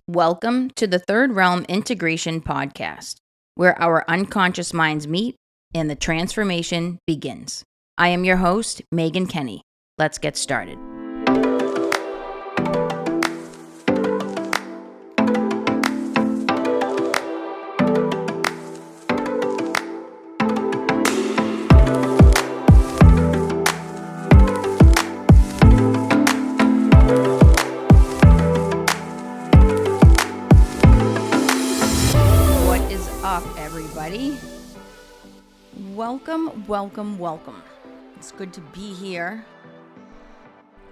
Welcome to the Third Realm Integration Podcast, where our unconscious minds meet and the transformation begins. I am your host, Maegan Kenny. Let's get started. What is up, everybody? Welcome. It's good to be here.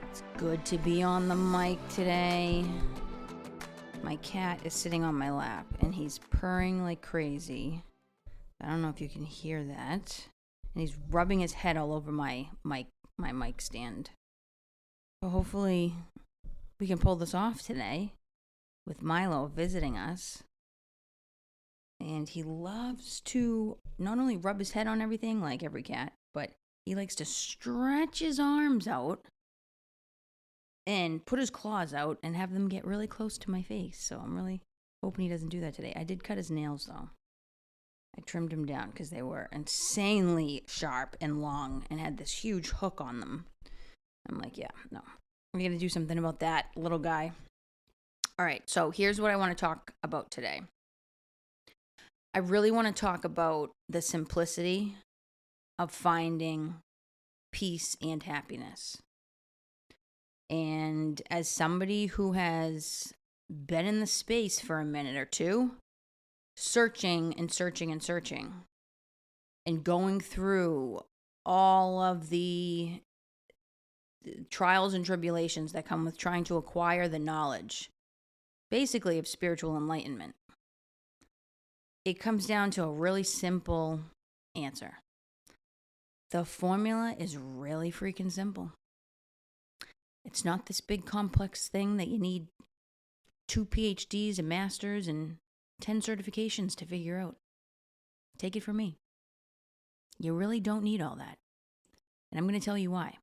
It's good to be on the mic today. My cat is sitting on my lap and he's purring like crazy. I don't know if you can hear that. And he's rubbing his head all over my mic stand. So hopefully we can pull this off today with Milo visiting us. And he loves to not only rub his head on everything like every cat, but he likes to stretch his arms out and put his claws out and have them get really close to my face. So I'm really hoping he doesn't do that today. I did cut his nails, though. I trimmed them down because they were insanely sharp and long and had this huge hook on them. I'm like, yeah, no. We're going to do something about that little guy. All right, so here's what I want to talk about today. I really want to talk about the simplicity of finding peace and happiness. And as somebody who has been in the space for a minute or two, searching and going through all of the trials and tribulations that come with trying to acquire the knowledge, basically of spiritual enlightenment, it comes down to a really simple answer. The formula is really freaking simple. It's not this big complex thing that you need 2 PhDs, a master's, and 10 certifications to figure out. Take it from me. You really don't need all that. And I'm going to tell you why.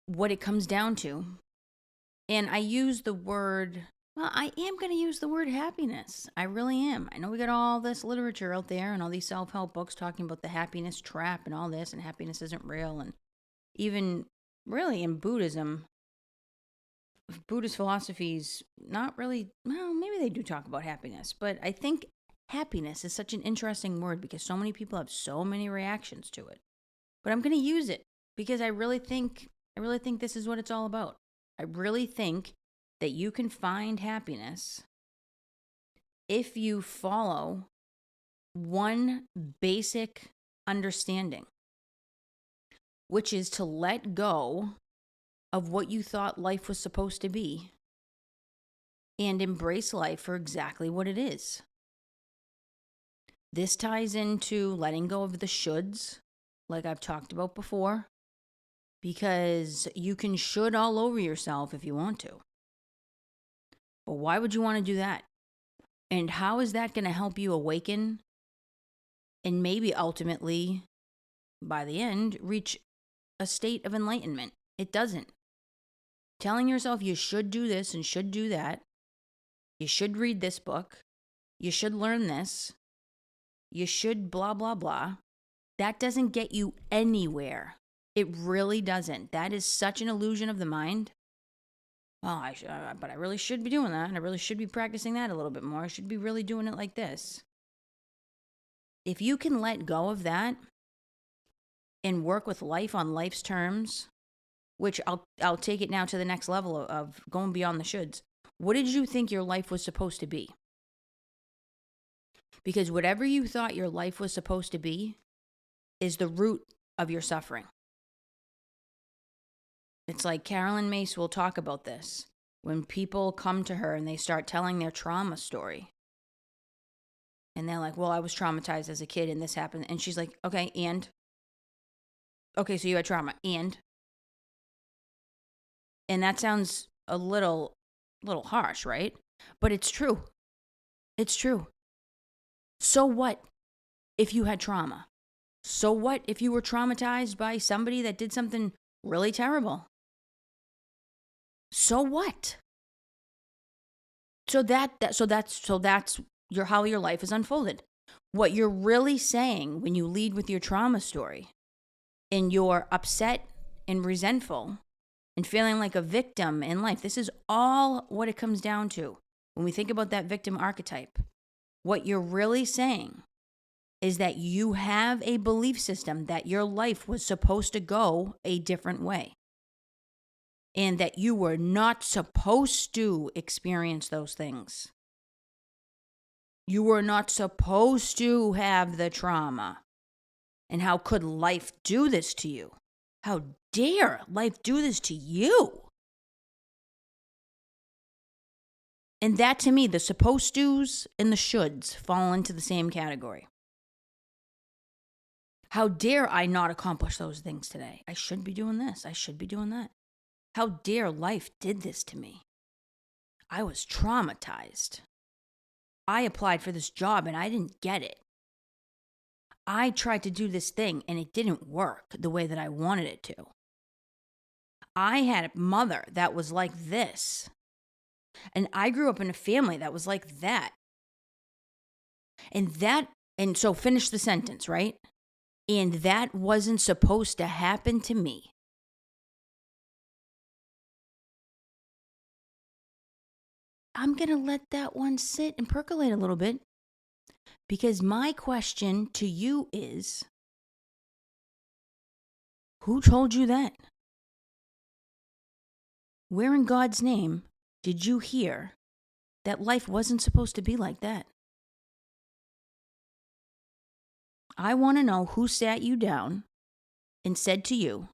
What it comes down to, and I use the word, I am going to use the word happiness. I really am. I know we got all this literature out there and all these self-help books talking about the happiness trap and all this, and happiness isn't real. And even really in Buddhism, Buddhist philosophies, not really, well, maybe they do talk about happiness, but I think happiness is such an interesting word because so many people have so many reactions to it. But I'm going to use it because I really think this is what it's all about. I really think that you can find happiness if you follow one basic understanding, which is to let go of what you thought life was supposed to be and embrace life for exactly what it is. This ties into letting go of the shoulds, like I've talked about before, because you can should all over yourself if you want to. But why would you want to do that? And how is that going to help you awaken and maybe ultimately, by the end, reach a state of enlightenment? It doesn't. Telling yourself you should do this and should do that, you should read this book, you should learn this, you should blah, blah, blah, that doesn't get you anywhere. It really doesn't. That is such an illusion of the mind. Well, but I really should be doing that, and I really should be practicing that a little bit more. I should be really doing it like this. If you can let go of that and work with life on life's terms, which I'll take it now to the next level of going beyond the shoulds. What did you think your life was supposed to be? Because whatever you thought your life was supposed to be is the root of your suffering. It's like Carolyn Mace will talk about this. When people come to her and they start telling their trauma story. And they're like, well, I was traumatized as a kid and this happened. And she's like, okay, and? Okay, so you had trauma, and? And that sounds a little harsh, right? But it's true. It's true. So what if you had trauma? So what if you were traumatized by somebody that did something really terrible? So what? that's your how your life is unfolded. What you're really saying when you lead with your trauma story and you're upset and resentful and feeling like a victim in life, this is all what it comes down to. When we think about that victim archetype, what you're really saying is that you have a belief system that your life was supposed to go a different way and that you were not supposed to experience those things. You were not supposed to have the trauma. And how could life do this to you? How dare life do this to you? And that, to me, the supposed to's and the shoulds fall into the same category. How dare I not accomplish those things today? I should be doing this. I should be doing that. How dare life did this to me? I was traumatized. I applied for this job and I didn't get it. I tried to do this thing and it didn't work the way that I wanted it to. I had a mother that was like this. And I grew up in a family that was like that. And so finish the sentence, right? And that wasn't supposed to happen to me. I'm going to let that one sit and percolate a little bit. Because my question to you is, who told you that? Where in God's name did you hear that life wasn't supposed to be like that? I want to know who sat you down and said to you,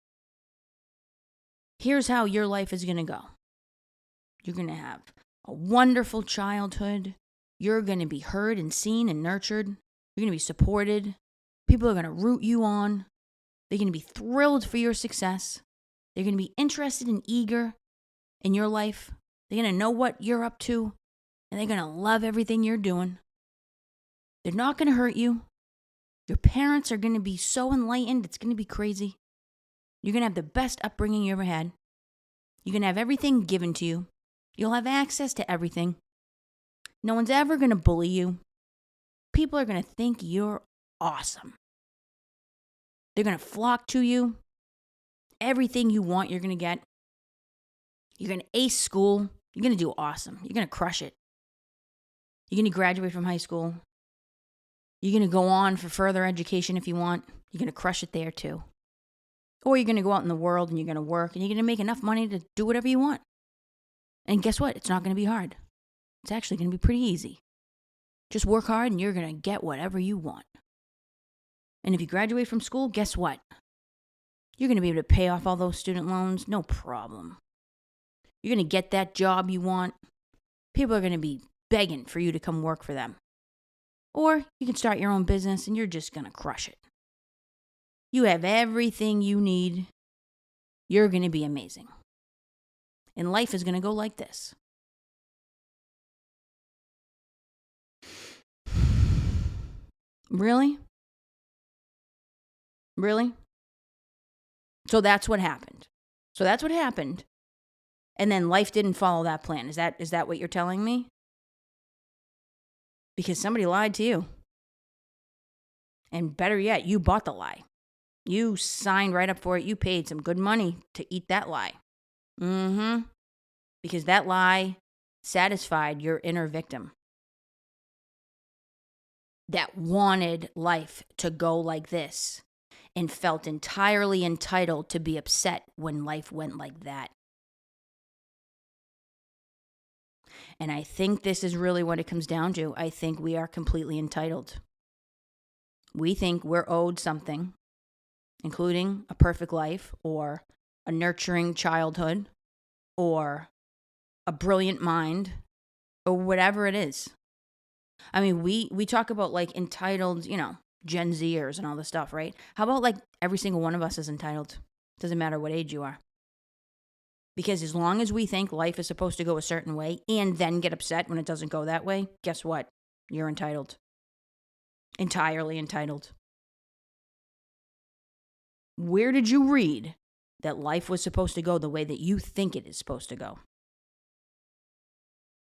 here's how your life is going to go. You're going to have a wonderful childhood. You're going to be heard and seen and nurtured. You're going to be supported. People are going to root you on. They're going to be thrilled for your success. They're going to be interested and eager in your life. They're going to know what you're up to. And they're going to love everything you're doing. They're not going to hurt you. Your parents are going to be so enlightened, it's going to be crazy. You're going to have the best upbringing you ever had. You're going to have everything given to you. You'll have access to everything. No one's ever going to bully you. People are going to think you're awesome. They're going to flock to you. Everything you want, you're going to get. You're going to ace school. You're going to do awesome. You're going to crush it. You're going to graduate from high school. You're going to go on for further education if you want. You're going to crush it there too. Or you're going to go out in the world and you're going to work and you're going to make enough money to do whatever you want. And guess what? It's not going to be hard. It's actually going to be pretty easy. Just work hard and you're going to get whatever you want. And if you graduate from school, guess what? You're going to be able to pay off all those student loans, no problem. You're going to get that job you want. People are going to be begging for you to come work for them. Or you can start your own business and you're just going to crush it. You have everything you need. You're going to be amazing. And life is going to go like this. Really? Really? So that's what happened. And then life didn't follow that plan. Is that what you're telling me? Because somebody lied to you. And better yet, you bought the lie. You signed right up for it. You paid some good money to eat that lie. Because that lie satisfied your inner victim that wanted life to go like this and felt entirely entitled to be upset when life went like that. And I think this is really what it comes down to. I think we are completely entitled. We think we're owed something, including a perfect life or a nurturing childhood or a brilliant mind or whatever it is. I mean, we talk about like entitled, Gen Zers and all this stuff, right? How about like every single one of us is entitled? Doesn't matter what age you are. Because as long as we think life is supposed to go a certain way and then get upset when it doesn't go that way, guess what? You're entitled. Entirely entitled. Where did you read that life was supposed to go the way that you think it is supposed to go?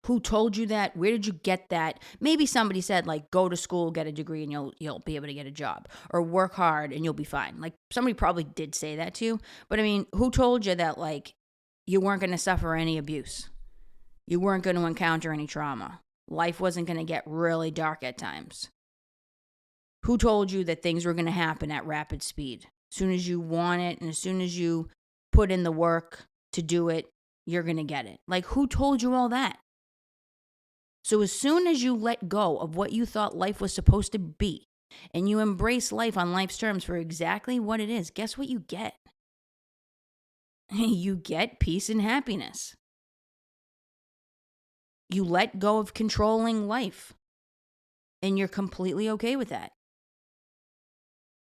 Who told you that? Where did you get that? Maybe somebody said, like, go to school, get a degree, and you'll be able to get a job, or work hard and you'll be fine. Like, somebody probably did say that to you. But I mean, who told you that, like, you weren't going to suffer any abuse? You weren't going to encounter any trauma. Life wasn't going to get really dark at times. Who told you that things were going to happen at rapid speed? As soon as you want it and as soon as you put in the work to do it, you're going to get it. Like, who told you all that? So as soon as you let go of what you thought life was supposed to be and you embrace life on life's terms for exactly what it is, guess what you get? You get peace and happiness. You let go of controlling life, and you're completely okay with that.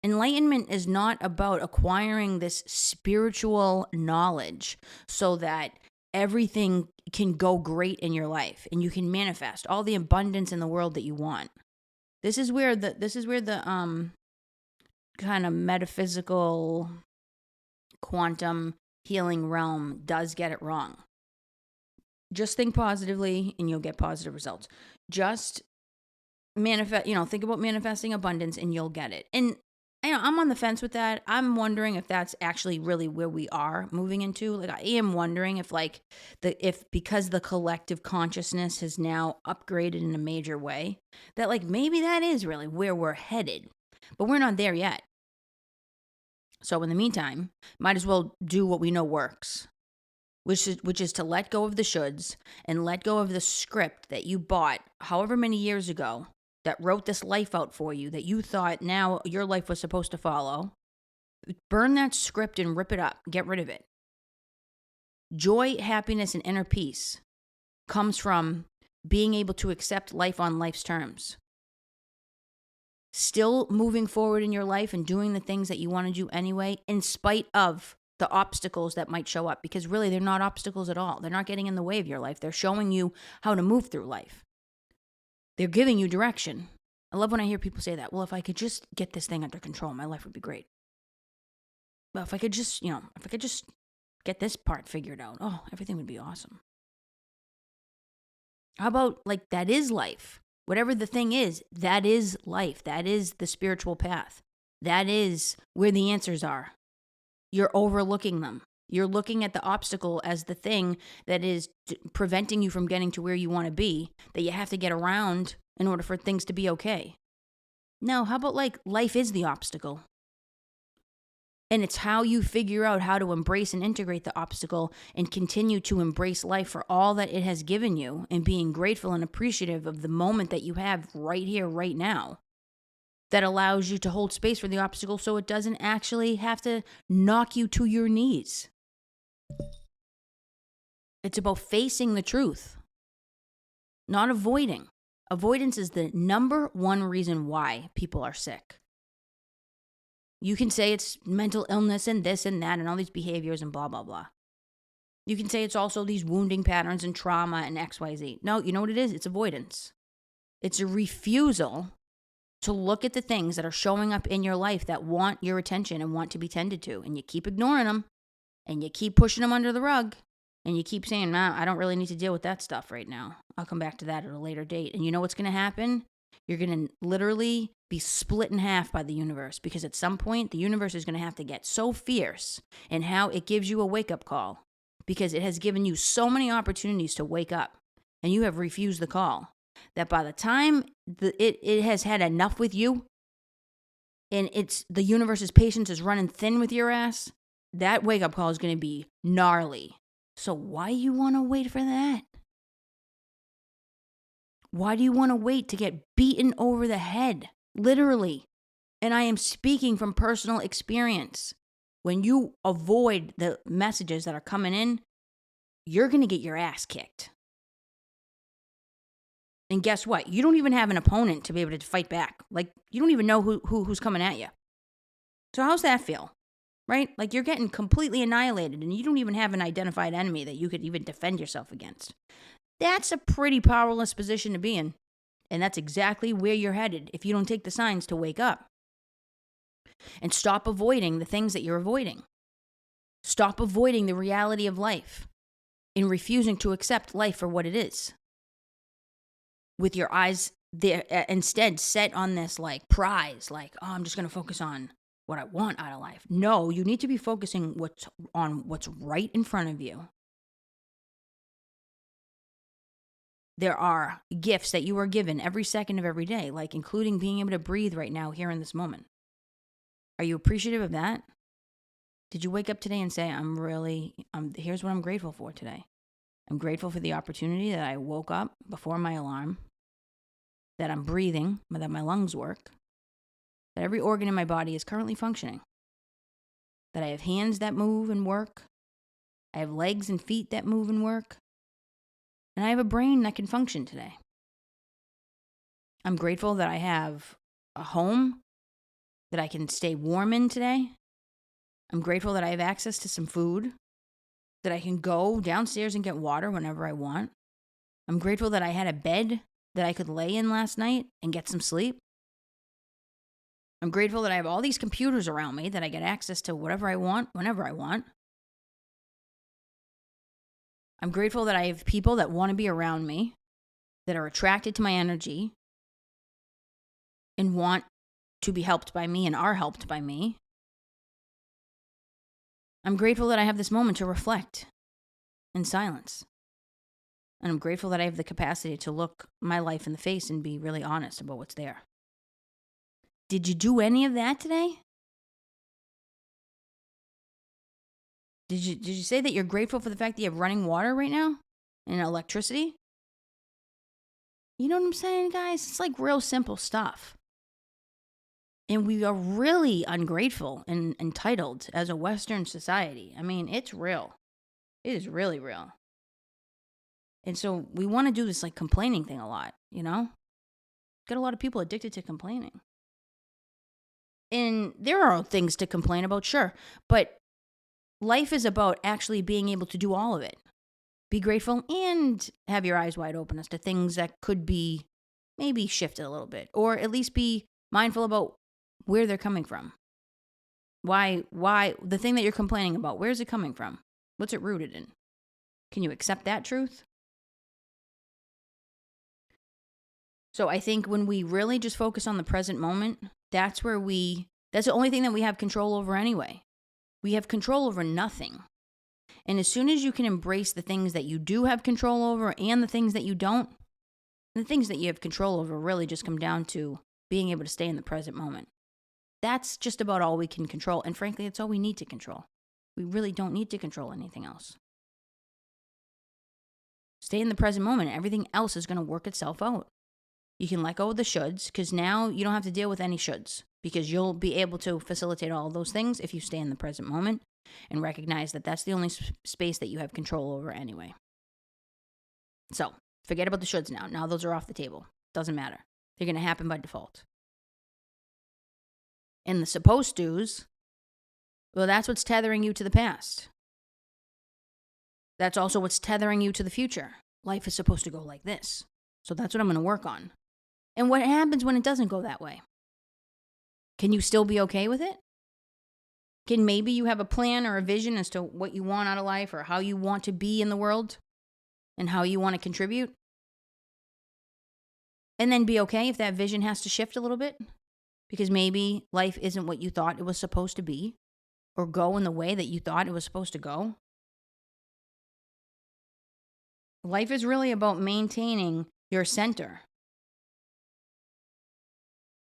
Enlightenment is not about acquiring this spiritual knowledge so that everything can go great in your life and you can manifest all the abundance in the world that you want. This is where the kind of metaphysical quantum healing realm does get it wrong. Just think positively and you'll get positive results. Just manifest, think about manifesting abundance and you'll get it. And I'm on the fence with that. I'm wondering if that's actually really where we are moving into. Like, I am wondering if because the collective consciousness has now upgraded in a major way, that like maybe that is really where we're headed. But we're not there yet. So in the meantime, might as well do what we know works. Which is to let go of the shoulds and let go of the script that you bought however many years ago that wrote this life out for you that you thought now your life was supposed to follow. Burn that script and rip it up. Get rid of it. Joy, happiness, and inner peace comes from being able to accept life on life's terms. Still moving forward in your life and doing the things that you want to do anyway, in spite of the obstacles that might show up, because really they're not obstacles at all. They're not getting in the way of your life. They're showing you how to move through life. They're giving you direction. I love when I hear people say that. Well, if I could just get this thing under control, my life would be great. Well, if I could just get this part figured out, everything would be awesome. How about that is life? Whatever the thing is, that is life. That is the spiritual path. That is where the answers are. You're overlooking them. You're looking at the obstacle as the thing that is preventing you from getting to where you want to be, that you have to get around in order for things to be okay. No, how about life is the obstacle? And it's how you figure out how to embrace and integrate the obstacle and continue to embrace life for all that it has given you and being grateful and appreciative of the moment that you have right here, right now, that allows you to hold space for the obstacle so it doesn't actually have to knock you to your knees. It's about facing the truth, not avoiding. Avoidance is the number one reason why people are sick. You can say it's mental illness and this and that and all these behaviors and blah, blah, blah. You can say it's also these wounding patterns and trauma and XYZ. No, you know what it is? It's avoidance. It's a refusal to look at the things that are showing up in your life that want your attention and want to be tended to. And you keep ignoring them and you keep pushing them under the rug and you keep saying, I don't really need to deal with that stuff right now. I'll come back to that at a later date. And you know what's going to happen? You're going to literally be split in half by the universe, because at some point the universe is going to have to get so fierce in how it gives you a wake-up call, because it has given you so many opportunities to wake up and you have refused the call, that by the time it has had enough with you and the universe's patience is running thin with your ass, that wake-up call is going to be gnarly. So why you want to wait for that? Why do you want to wait to get beaten over the head? Literally. And I am speaking from personal experience. When you avoid the messages that are coming in, you're going to get your ass kicked. And guess what? You don't even have an opponent to be able to fight back. You don't even know who's coming at you. So how's that feel? Right? You're getting completely annihilated and you don't even have an identified enemy that you could even defend yourself against. That's a pretty powerless position to be in. And that's exactly where you're headed if you don't take the signs to wake up. And stop avoiding the things that you're avoiding. Stop avoiding the reality of life and refusing to accept life for what it is. with your eyes there, instead set on this like prize, like, oh, I'm just going to focus on what I want out of life. No, you need to be focusing on what's right in front of you. There are gifts that you are given every second of every day, like including being able to breathe right now here in this moment. Are you appreciative of that? Did you wake up today and say, here's what I'm grateful for today? I'm grateful for the opportunity that I woke up before my alarm, that I'm breathing, that my lungs work, that every organ in my body is currently functioning, that I have hands that move and work, I have legs and feet that move and work, and I have a brain that can function today. I'm grateful that I have a home that I can stay warm in today. I'm grateful that I have access to some food, that I can go downstairs and get water whenever I want. I'm grateful that I had a bed that I could lay in last night and get some sleep. I'm grateful that I have all these computers around me, that I get access to whatever I want, whenever I want. I'm grateful that I have people that want to be around me, that are attracted to my energy and want to be helped by me and are helped by me. I'm grateful that I have this moment to reflect in silence. And I'm grateful that I have the capacity to look my life in the face and be really honest about what's there. Did you do any of that today? Did you say that you're grateful for the fact that you have running water right now and electricity? You know what I'm saying, guys? It's like real simple stuff. And we are really ungrateful and entitled as a Western society. I mean, it's real. It is really real. And so we want to do this like complaining thing a lot, you know? Got a lot of people addicted to complaining. And there are things to complain about, sure. But life is about actually being able to do all of it. Be grateful and have your eyes wide open as to things that could be maybe shifted a little bit. Or at least be mindful about where they're coming from. Why the thing that you're complaining about, where's it coming from? What's it rooted in? Can you accept that truth? So I think when we really just focus on the present moment, that's the only thing that we have control over anyway. We have control over nothing. And as soon as you can embrace the things that you do have control over and the things that you don't, the things that you have control over really just come down to being able to stay in the present moment. That's just about all we can control. And frankly, it's all we need to control. We really don't need to control anything else. Stay in the present moment. Everything else is going to work itself out. You can let go of the shoulds because now you don't have to deal with any shoulds because you'll be able to facilitate all of those things if you stay in the present moment and recognize that that's the only space that you have control over anyway. So forget about the shoulds now. Now those are off the table. Doesn't matter. They're going to happen by default. And the supposed to's, well, that's what's tethering you to the past. That's also what's tethering you to the future. Life is supposed to go like this. So that's what I'm going to work on. And what happens when it doesn't go that way? Can you still be okay with it? Can maybe you have a plan or a vision as to what you want out of life or how you want to be in the world and how you want to contribute? And then be okay if that vision has to shift a little bit because maybe life isn't what you thought it was supposed to be or go in the way that you thought it was supposed to go. Life is really about maintaining your center.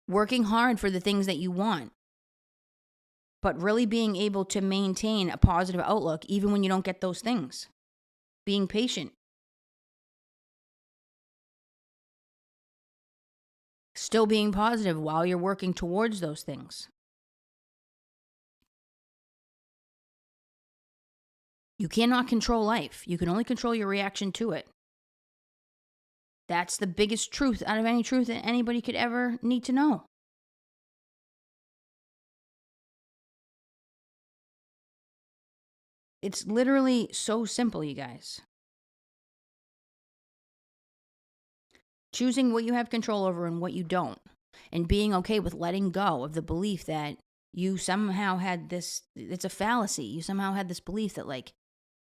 Working hard for the things that you want, but really being able to maintain a positive outlook even when you don't get those things. Being patient. Still being positive while you're working towards those things. You cannot control life. You can only control your reaction to it. That's the biggest truth out of any truth that anybody could ever need to know. It's literally so simple, you guys. Choosing what you have control over and what you don't. And being okay with letting go of the belief that you somehow had this, it's a fallacy. You somehow had this belief that like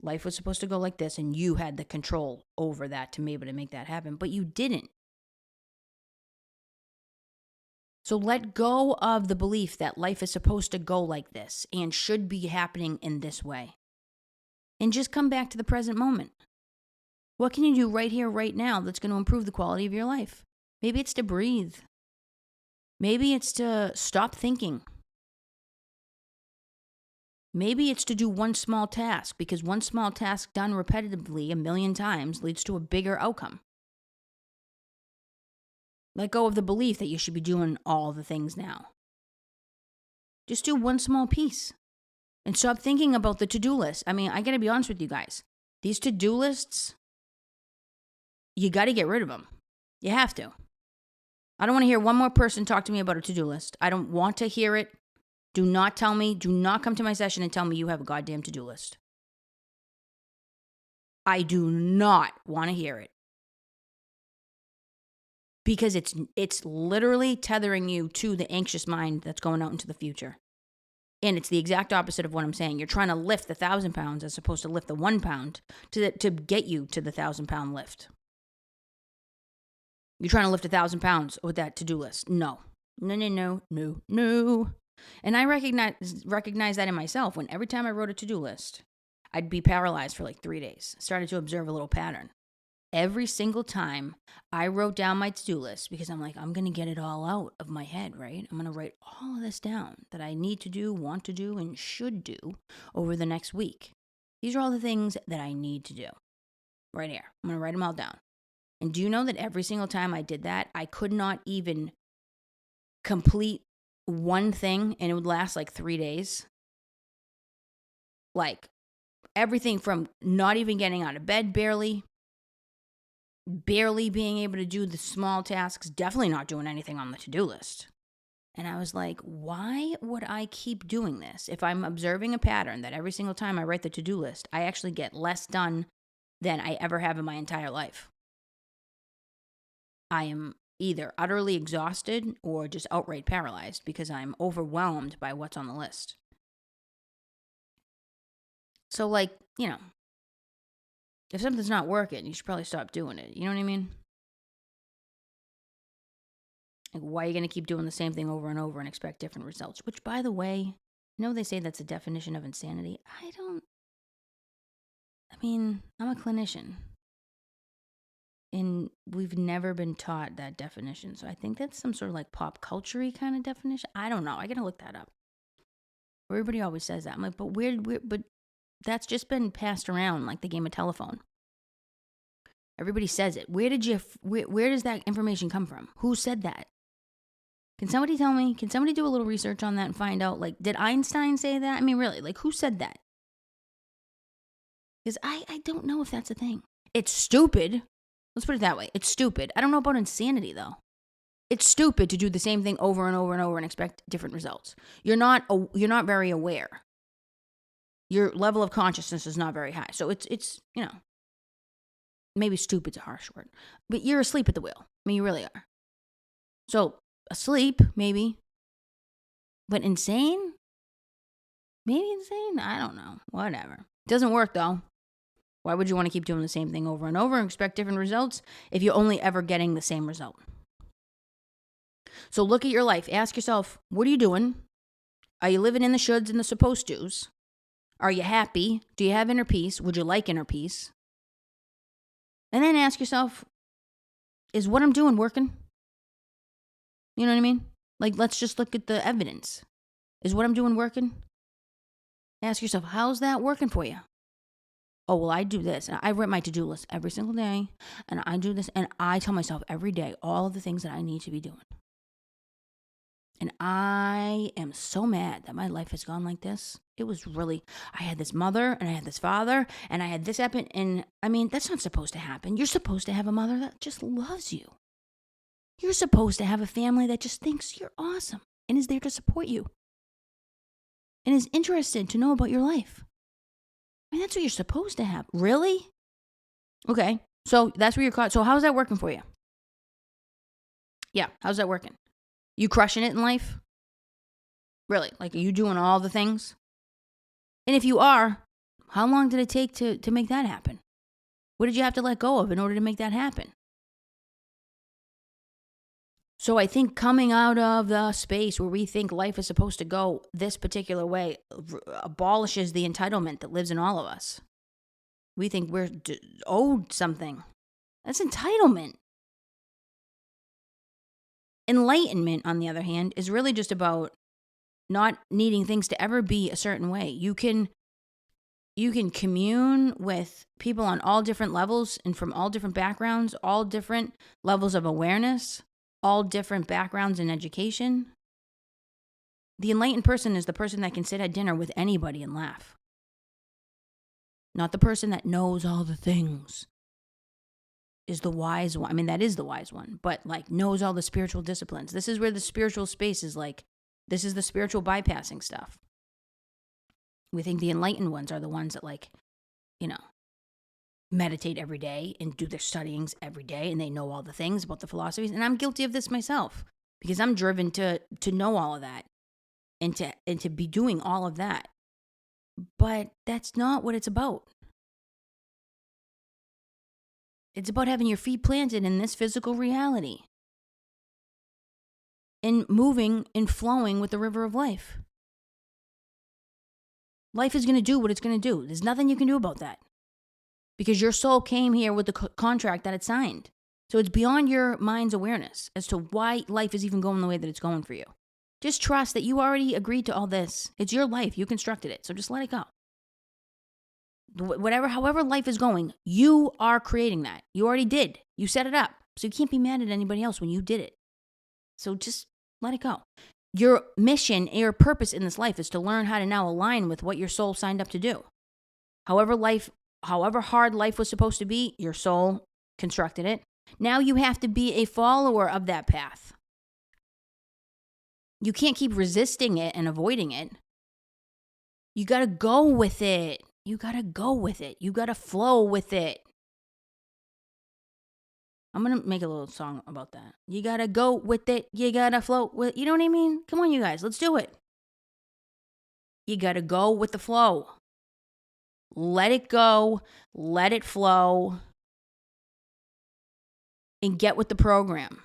life was supposed to go like this and you had the control over that to be able to make that happen. But you didn't. So let go of the belief that life is supposed to go like this and should be happening in this way. And just come back to the present moment. What can you do right here, right now that's going to improve the quality of your life? Maybe it's to breathe. Maybe it's to stop thinking. Maybe it's to do one small task, because one small task done repetitively 1,000,000 times leads to a bigger outcome. Let go of the belief that you should be doing all the things now. Just do one small piece and stop thinking about the to-do list. I mean, I got to be honest with you guys. These to-do lists, you got to get rid of them. You have to. I don't want to hear one more person talk to me about a to-do list. I don't want to hear it. Do not tell me. Do not come to my session and tell me you have a goddamn to-do list. I do not want to hear it. Because it's literally tethering you to the anxious mind that's going out into the future. And it's the exact opposite of what I'm saying. You're trying to lift the 1,000 pounds as opposed to lift the 1 pound to get you to the 1,000 pound lift. You're trying to lift 1,000 pounds with that to-do list. No. And I recognize that in myself when every time I wrote a to-do list, I'd be paralyzed for like 3 days. Started to observe a little pattern. Every single time I wrote down my to-do list, because I'm like, I'm going to get it all out of my head, right? I'm going to write all of this down that I need to do, want to do, and should do over the next week. These are all the things that I need to do right here. I'm going to write them all down. And do you know that every single time I did that, I could not even complete one thing, and it would last like 3 days? Like everything from not even getting out of bed barely being able to do the small tasks, definitely not doing anything on the to-do list. And I was like, why would I keep doing this? If I'm observing a pattern that every single time I write the to-do list, I actually get less done than I ever have in my entire life. I am either utterly exhausted or just outright paralyzed because I'm overwhelmed by what's on the list. So if something's not working, you should probably stop doing it. You know what I mean? Like, why are you going to keep doing the same thing over and over and expect different results? Which, by the way, they say that's a definition of insanity. I'm a clinician. And we've never been taught that definition. So I think that's some sort of like pop culture-y kind of definition. I don't know. I got to look that up. Everybody always says that. I'm like, but that's just been passed around like the game of telephone. Everybody says it. Where does that information come from? Who said that? Can somebody tell me? Can somebody do a little research on that and find out, like, did Einstein say that? I mean, really, like, who said that? Because I don't know if that's a thing. It's stupid. Let's put it that way. It's stupid. I don't know about insanity, though. It's stupid to do the same thing over and over and over and expect different results. You're not very aware. Your level of consciousness is not very high. So it's maybe stupid's a harsh word, but you're asleep at the wheel. I mean, you really are. So asleep, maybe, but insane? Maybe insane? I don't know. Whatever. Doesn't work, though. Why would you want to keep doing the same thing over and over and expect different results if you're only ever getting the same result? So look at your life. Ask yourself, what are you doing? Are you living in the shoulds and the supposed tos? Are you happy? Do you have inner peace? Would you like inner peace? And then ask yourself, is what I'm doing working? You know what I mean? Like, let's just look at the evidence. Is what I'm doing working? Ask yourself, how's that working for you? Oh, well, I do this. And I write my to-do list every single day. And I do this. And I tell myself every day all of the things that I need to be doing. And I am so mad that my life has gone like this. It was really, I had this mother and I had this father and I had this happen. And I mean, that's not supposed to happen. You're supposed to have a mother that just loves you. You're supposed to have a family that just thinks you're awesome and is there to support you and is interested to know about your life. I mean, that's what you're supposed to have. Really? Okay. So that's where you're caught. So how's that working for you? Yeah. How's that working? You crushing it in life? Really? Like, are you doing all the things? And if you are, how long did it take to make that happen? What did you have to let go of in order to make that happen? So I think coming out of the space where we think life is supposed to go this particular way abolishes the entitlement that lives in all of us. We think we're owed something. That's entitlement. Enlightenment, on the other hand, is really just about not needing things to ever be a certain way. You can commune with people on all different levels and from all different backgrounds, all different levels of awareness, all different backgrounds in education. The enlightened person is the person that can sit at dinner with anybody and laugh. Not the person that knows all the things. Is the wise one. I mean, that is the wise one, but like knows all the spiritual disciplines. This is where the spiritual space is like, this is the spiritual bypassing stuff. We think the enlightened ones are the ones that like, meditate every day and do their studyings every day, and they know all the things about the philosophies. And I'm guilty of this myself because I'm driven to know all of that and to be doing all of that. But that's not what it's about. It's about having your feet planted in this physical reality and moving and flowing with the river of life. Life is going to do what it's going to do. There's nothing you can do about that because your soul came here with the contract that it signed. So it's beyond your mind's awareness as to why life is even going the way that it's going for you. Just trust that you already agreed to all this. It's your life. You constructed it. So just let it go. However life is going, you are creating that. You already did. You set it up. So you can't be mad at anybody else when you did it. So just let it go. Your mission, your purpose in this life is to learn how to now align with what your soul signed up to do. However hard life was supposed to be, your soul constructed it. Now you have to be a follower of that path. You can't keep resisting it and avoiding it. You got to go with it. You got to go with it. You got to flow with it. I'm going to make a little song about that. You got to go with it. You got to flow with, you know what I mean? Come on, you guys, let's do it. You got to go with the flow. Let it go. Let it flow. And get with the program.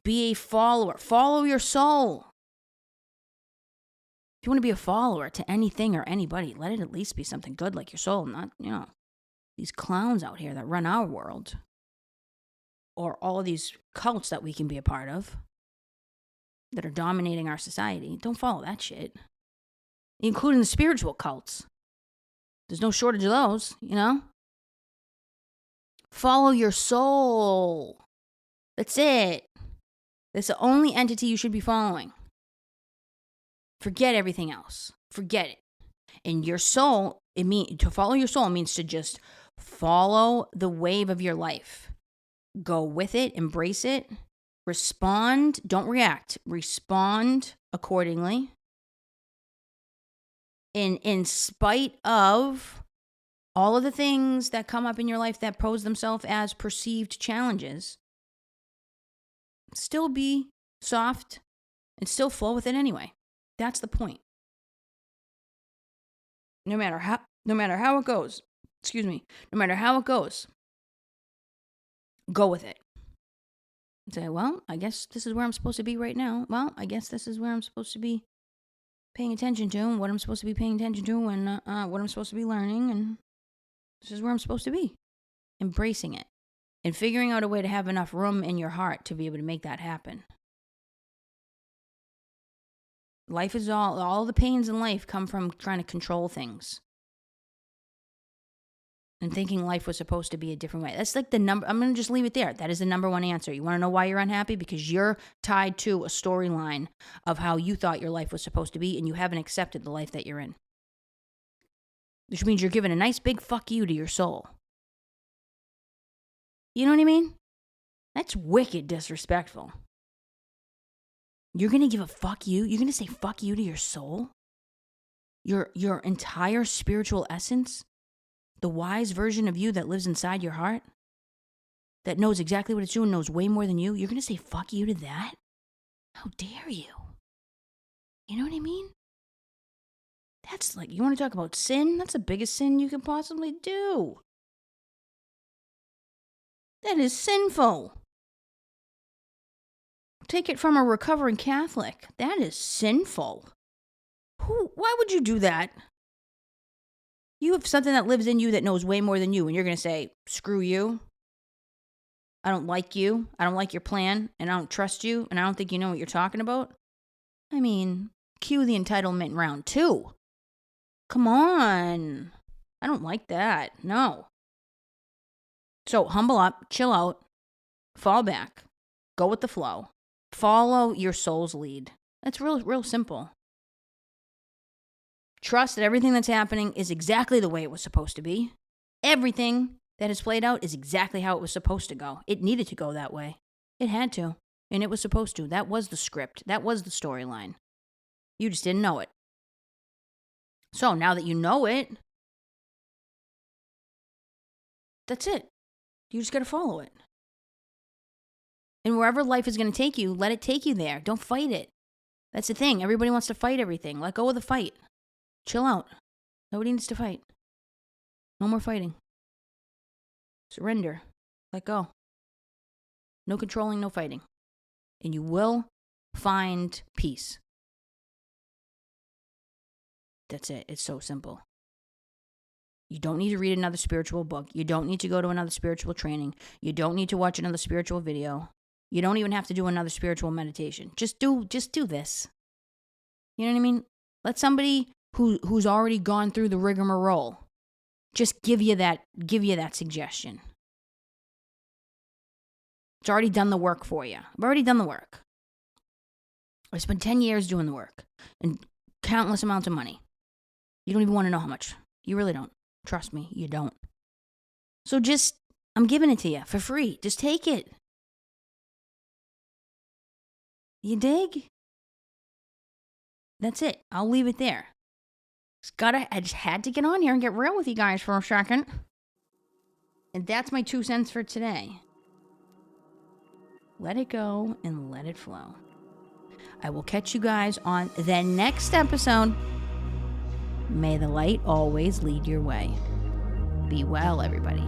Be a follower. Follow your soul. If you want to be a follower to anything or anybody, let it at least be something good like your soul, not, these clowns out here that run our world. Or all of these cults that we can be a part of that are dominating our society. Don't follow that shit. Including the spiritual cults. There's no shortage of those, Follow your soul. That's it. That's the only entity you should be following. Forget everything else. Forget it. And your soul, to follow your soul means to just follow the wave of your life. Go with it, embrace it, respond, don't react, respond accordingly. In spite of all of the things that come up in your life that pose themselves as perceived challenges, still be soft and still flow with it anyway. That's the point. No matter how it goes, go with it. Say, well, I guess this is where I'm supposed to be right now. Well, I guess this is where I'm supposed to be paying attention to, and what I'm supposed to be paying attention to, and what I'm supposed to be learning, and this is where I'm supposed to be. Embracing it. And figuring out a way to have enough room in your heart to be able to make that happen. Life is all the pains in life come from trying to control things. And thinking life was supposed to be a different way. That's like the number, I'm going to just leave it there. That is the number one answer. You want to know why you're unhappy? Because you're tied to a storyline of how you thought your life was supposed to be, and you haven't accepted the life that you're in. Which means you're giving a nice big fuck you to your soul. You know what I mean? That's wicked disrespectful. You're going to give a fuck you? You're going to say fuck you to your soul? Your entire spiritual essence? The wise version of you that lives inside your heart? That knows exactly what it's doing, knows way more than you? You're going to say fuck you to that? How dare you? You know what I mean? That's like, you want to talk about sin? That's the biggest sin you could possibly do. That is sinful. take it from a recovering Catholic. That is sinful. Why would you do that? You have something that lives in you that knows way more than you, and you're going to say, screw you. I don't like you. I don't like your plan, and I don't trust you, and I don't think you know what you're talking about. I mean, cue the entitlement round 2. Come on. I don't like that. No. So humble up, chill out, fall back, go with the flow. Follow your soul's lead. That's real simple. Trust that everything that's happening is exactly the way it was supposed to be. Everything that has played out is exactly how it was supposed to go. It needed to go that way. It had to, and it was supposed to. That was the script. That was the storyline. You just didn't know it. So now that you know it, that's it. You just got to follow it. And wherever life is going to take you, let it take you there. Don't fight it. That's the thing. Everybody wants to fight everything. Let go of the fight. Chill out. Nobody needs to fight. No more fighting. Surrender. Let go. No controlling, no fighting. And you will find peace. That's it. It's so simple. You don't need to read another spiritual book. You don't need to go to another spiritual training. You don't need to watch another spiritual video. You don't even have to do another spiritual meditation. Just do this. You know what I mean? Let somebody who's already gone through the rigmarole just give you that suggestion. It's already done the work for you. I've already done the work. I spent 10 years doing the work and countless amounts of money. You don't even want to know how much. You really don't. Trust me, you don't. So I'm giving it to you for free. Just take it. You dig? That's it. I'll leave it there. I just had to get on here and get real with you guys for a second. And that's my 2 cents for today. Let it go and let it flow. I will catch you guys on the next episode. May the light always lead your way. Be well, everybody.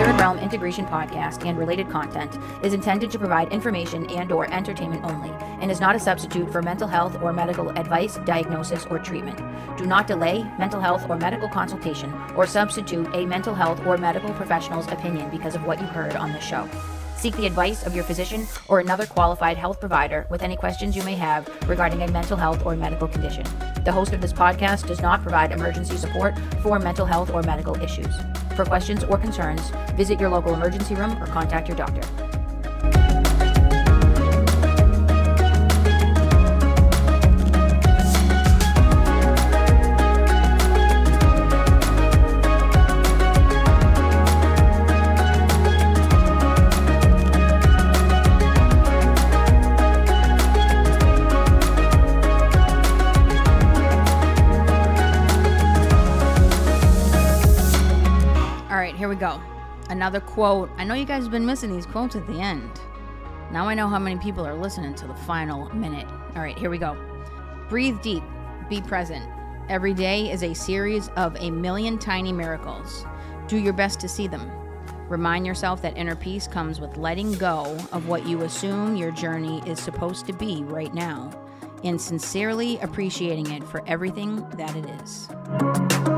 Third Realm Integration Podcast and related content is intended to provide information and/or entertainment only and is not a substitute for mental health or medical advice, diagnosis, or treatment. Do not delay mental health or medical consultation or substitute a mental health or medical professional's opinion because of what you heard on this show. Seek the advice of your physician or another qualified health provider with any questions you may have regarding a mental health or medical condition. The host of this podcast does not provide emergency support for mental health or medical issues. For questions or concerns, visit your local emergency room or contact your doctor. Here we go. Another quote. I know you guys have been missing these quotes at the end. Now I know how many people are listening to the final minute. All right, here we go. Breathe deep. Be present. Every day is a series of a million tiny miracles. Do your best to see them. Remind yourself that inner peace comes with letting go of what you assume your journey is supposed to be right now and sincerely appreciating it for everything that it is.